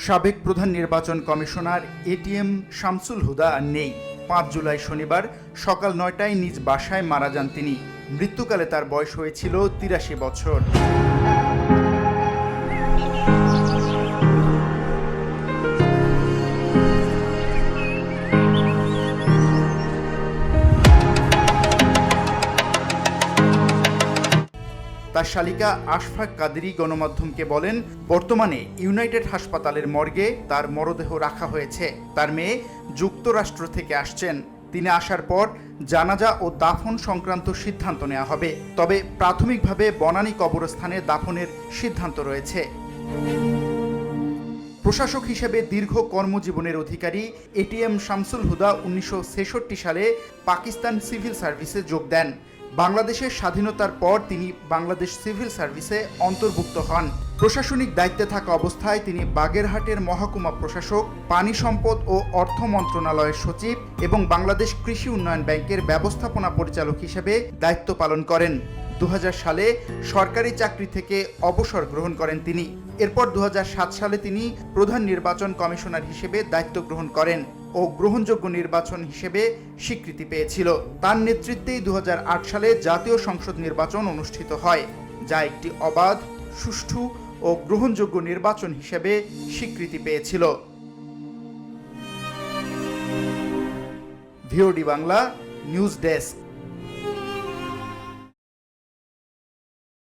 সাবেক প্রধান নির্বাচন কমিশনার এটিএম শামসুল হুদা আর নেই। ৫ জুলাই শনিবার সকাল ৯টায় নিজ বাসায় মারা যান তিনি। মৃত্যুকালে তার বয়স হয়েছিল ৮৩ বছর। তার শালিকা আশফাক কাদেরী গণমাধ্যমকে বলেন, বর্তমানে ইউনাইটেড হাসপাতালের মর্গে তার মরদেহ রাখা হয়েছে। তার মেয়ে যুক্তরাষ্ট্র থেকে আসছেন। তিনি আসার পর জানাজা ও দাফন সংক্রান্ত সিদ্ধান্ত নেওয়া হবে। তবে প্রাথমিকভাবে বনানী কবরস্থানে দাফনের সিদ্ধান্ত রয়েছে। প্রশাসক হিসেবে দীর্ঘ কর্মজীবনের অধিকারী এটিএম শামসুল হুদা ১৯৬৬ সালে পাকিস্তান সিভিল সার্ভিসে যোগ দেন। বাংলাদেশের স্বাধীনতার পর তিনি বাংলাদেশ সিভিল সার্ভিসে অন্তর্ভুক্ত হন। প্রশাসনিক দায়িত্বে থাকা অবস্থায় তিনি বাগেরহাটের মহকুমা প্রশাসক, পানি সম্পদ ও অর্থ মন্ত্রণালয়ের সচিব এবং বাংলাদেশ কৃষি উন্নয়ন ব্যাংকের ব্যবস্থাপনা পরিচালক হিসেবে দায়িত্ব পালন করেন। ২০০০ সালে সরকারি চাকরি থেকে অবসর গ্রহণ করেন তিনি। এরপর ২০০৭ সালে তিনি প্রধান নির্বাচন কমিশনার হিসেবে দায়িত্ব গ্রহণ করেন ও গ্রহণযোগ্য নির্বাচন হিসেবে স্বীকৃতি পেয়েছিল। তার নেতৃত্বেই ২০০৮ সালে জাতীয় সংসদ নির্বাচন অনুষ্ঠিত হয়, যা একটি অবাধ, সুষ্ঠু ও গ্রহণযোগ্য নির্বাচন হিসেবে স্বীকৃতি পেয়েছিল। VOD Bangla news desk.